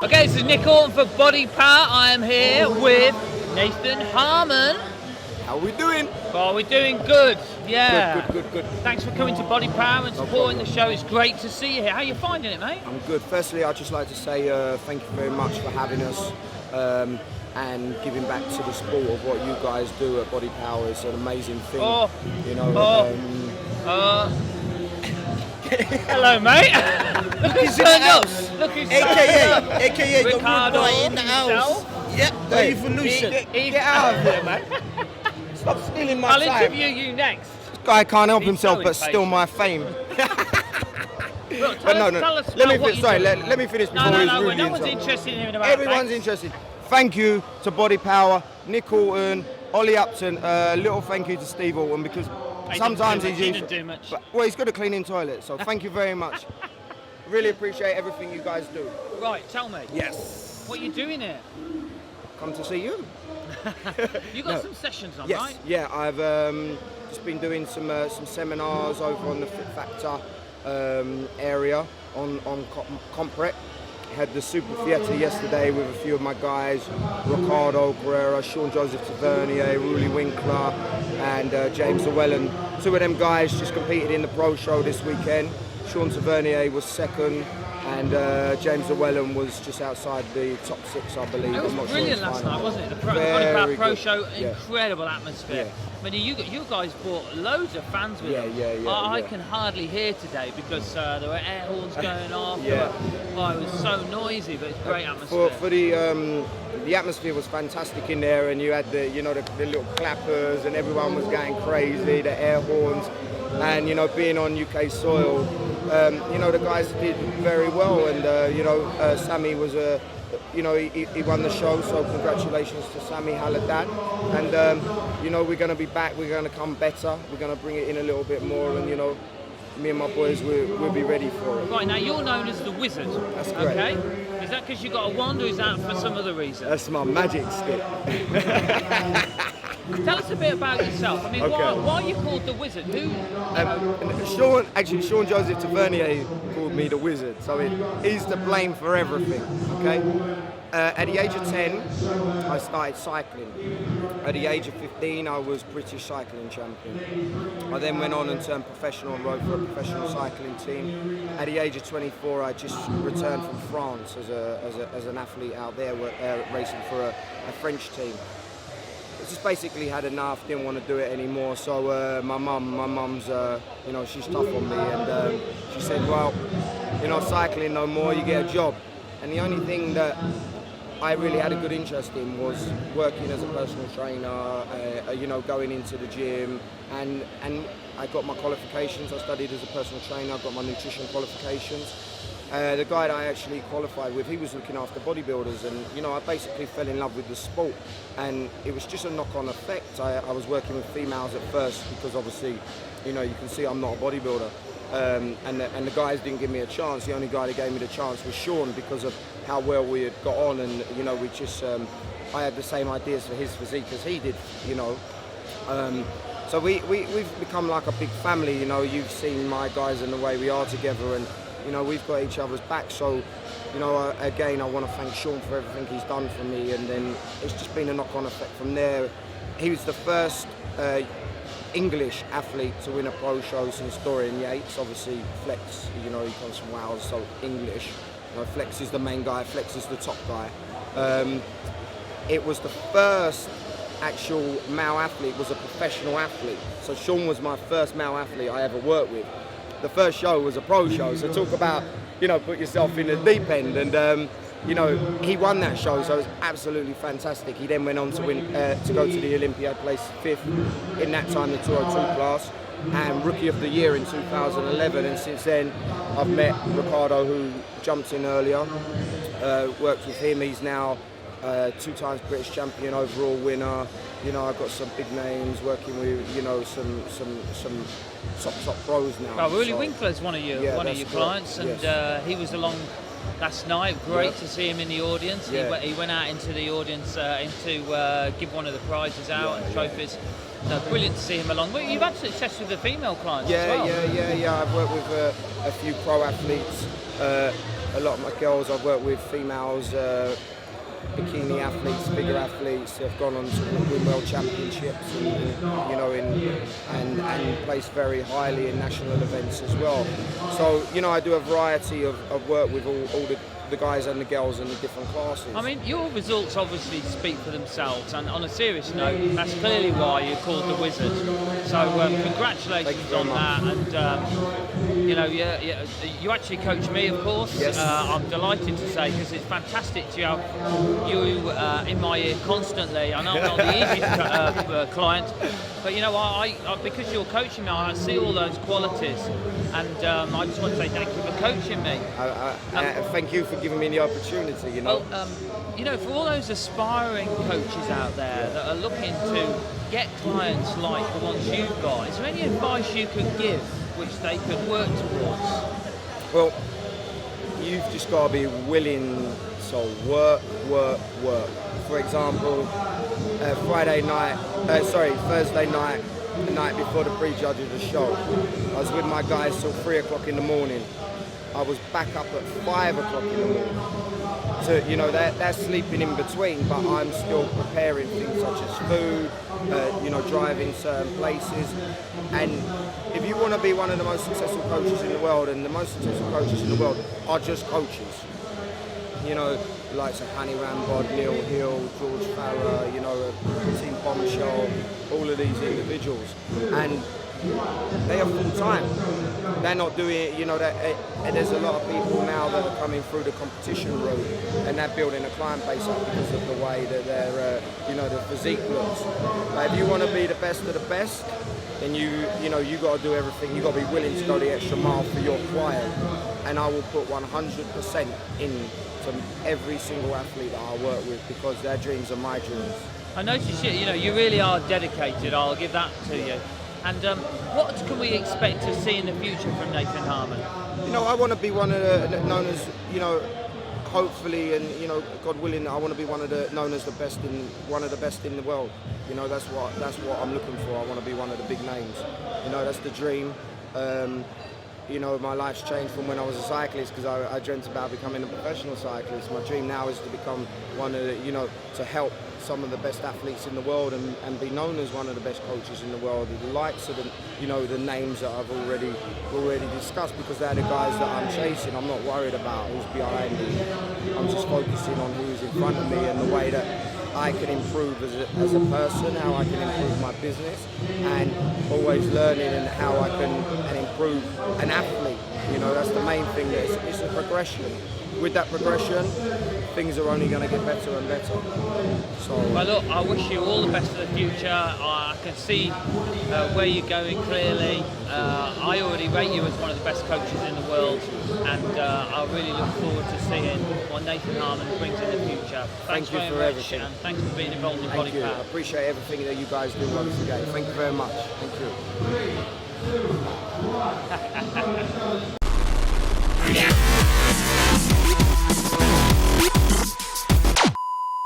Okay, this is Nick Orton for BodyPower. I am here with Nathan Harman. How are we doing? Oh, we're doing good. Yeah. Good. Thanks for coming to BodyPower and supporting the show. It's great to see you here. How are you finding it, mate? I'm good. Firstly, I'd just like to say thank you very much for having us and giving back to the sport of what you guys do at BodyPower. It's an amazing thing. Hello, mate. Look who's turned up. Look who's AKA the rude Ricardo boy in the house. Yep, the evolution. Get out of here, man. Stop stealing my time. I'll interview you next. This guy can't help himself so but steal my fame. Look, tell us about what you're doing. Let me finish before No, he's no, rudely no one's interrupted. interested in hearing about Everyone's thanks. interested. Thank you to BodyPower, Nick Orton, Ollie Upton. Little thank you to Steve Orton because sometimes he he's didn't used. do much. Well, he's got a cleaning toilet, so thank you very much. Really appreciate everything you guys do. Right, tell me. Yes. What are you doing here? Come to see you. You got some sessions on, Yes. right? Yeah, I've just been doing some seminars over on the Fit Factor area on Comprep. Had the Super Fiesta yesterday with a few of my guys, Ricardo Pereira, Sean Joseph Tavernier, Ruli Winkler, and James Llewellyn. Two of them guys just competed in the Pro Show this weekend. Sean Tavernier was second, and James Llewellyn was just outside the top 6, I believe. It was brilliant last night, wasn't it? The BodyPower Pro Show, incredible atmosphere. I mean, you guys brought loads of fans with you. I can hardly hear today because there were air horns going off. It was so noisy, but it's great atmosphere. For the atmosphere was fantastic in there, and you had the little clappers, and everyone was going crazy, the air horns, and being on UK soil, the guys did very well, and Sammy was he won the show, so congratulations to Sammy Haladad. And we're going to be back, we're going to come better, we're going to bring it in a little bit more, and me and my boys we'll be ready for it. Right, now you're known as the Wizard. That's correct. Okay? Is that because you got a wand, or is that for some other reason? That's my magic stick. Tell us a bit about yourself. I mean, why are you called the Wizard? Sean Joseph Tavernier called me the Wizard, so he's to blame for everything. Okay. At the age of 10, I started cycling. At the age of 15, I was British cycling champion. I then went on and turned professional and rode for a professional cycling team. At the age of 24, I just returned from France as an athlete out there racing for a French team. I just basically had enough, didn't want to do it anymore. So my mum's, she's tough on me, and she said, well, you're not cycling no more, you get a job. And the only thing that I really had a good interest in was working as a personal trainer, going into the gym, and I got my qualifications. I studied as a personal trainer, I got my nutrition qualifications. The guy that I actually qualified with, he was looking after bodybuilders, and I basically fell in love with the sport, and it was just a knock-on effect. I was working with females at first because obviously, you can see I'm not a bodybuilder. And the guys didn't give me a chance. The only guy that gave me the chance was Sean because of how well we had got on, and we just I had the same ideas for his physique as he did. So we've become like a big family. You've seen my guys and the way we are together, and we've got each other's back. So again, I want to thank Sean for everything he's done for me, and then it's just been a knock-on effect from there. He was the first English athlete to win a pro show since Dorian Yates. Obviously Flex, he comes from Wales, so English. Flex is the main guy, Flex is the top guy. It was the first actual male athlete, was a professional athlete. So Sean was my first male athlete I ever worked with. The first show was a pro show, so talk about, put yourself in the deep end, and he won that show, so it was absolutely fantastic. He then went on to win, to go to the Olympiad, placed 5th in that time, the 202 class, and Rookie of the Year in 2011. And since then, I've met Ricardo, who jumped in earlier, worked with him. He's now 2 times British champion, overall winner. I've got some big names working with, some top pros now. Well, Ruli Winkler is one of your clients, and he was along last night. Great to see him in the audience. He went out into the audience to give one of the prizes out and trophies. So brilliant to see him along. But you've had success with the female clients as well. Yeah. I've worked with a few pro athletes. A lot of my girls I've worked with, females, bikini athletes, figure athletes, have gone on to win world championships and placed very highly in national events as well. So, I do a variety of work with all the guys and the girls in the different classes. I mean, your results obviously speak for themselves, and on a serious note, that's clearly why you're called the Wizard. So congratulations on that, and you actually coach me, of course. Yes. I'm delighted to say, because it's fantastic to have you in my ear constantly. I know I'm not the easiest client, but I because you're coaching me, I see all those qualities, and I just want to say thank you for coaching me. Thank you for giving me the opportunity. Well, for all those aspiring coaches out there that are looking to get clients like the ones you've got, is there any advice you could give which they could work towards? Well, you've just got to be willing to work. For example, Thursday night, the night before the pre-judge of the show, I was with my guys till 3 o'clock in the morning. I was back up at 5 o'clock in the morning. So, they're sleeping in between, but I'm still preparing things such as food, driving certain places. And if you want to be one of the most successful coaches in the world, and the most successful coaches in the world are just coaches, like Hani Rambod, Neil Hill, George Farah, Team Bombshell, all of these individuals. And they are full time. They're not doing it, there's a lot of people now that are coming through the competition route and they're building a client base up because of the way that their, the physique looks. But if you want to be the best of the best, then you got to do everything. You got to be willing to go the extra mile for your client. And I will put 100% into every single athlete that I work with, because their dreams are my dreams. I notice you really are dedicated. I'll give that to you. And what can we expect to see in the future from Nathan Harman? I want to be one of the known as, hopefully, and God willing, I want to be known as one of the best in the world. That's what I'm looking for. I want to be one of the big names. That's the dream. My life's changed from when I was a cyclist, because I dreamt about becoming a professional cyclist. My dream now is to become one of the, to help some of the best athletes in the world and be known as one of the best coaches in the world. The likes of the names that I've already discussed, because they're the guys that I'm chasing. I'm not worried about who's behind me. I'm just focusing on who's in front of me and the way that I can improve as a person, how I can improve my business, and always learning and how I can improve an athlete. That's the main thing. It's a progression. With that progression, things are only going to get better and better. Well, look, I wish you all the best for the future. I can see where you're going clearly. I already rate you as one of the best coaches in the world, and I really look forward to seeing what Nathan Harman brings in the future. Thanks Thank you for everything. And thanks for being involved in BodyPower. I appreciate everything that you guys do once again. Thank you very much. Thank you.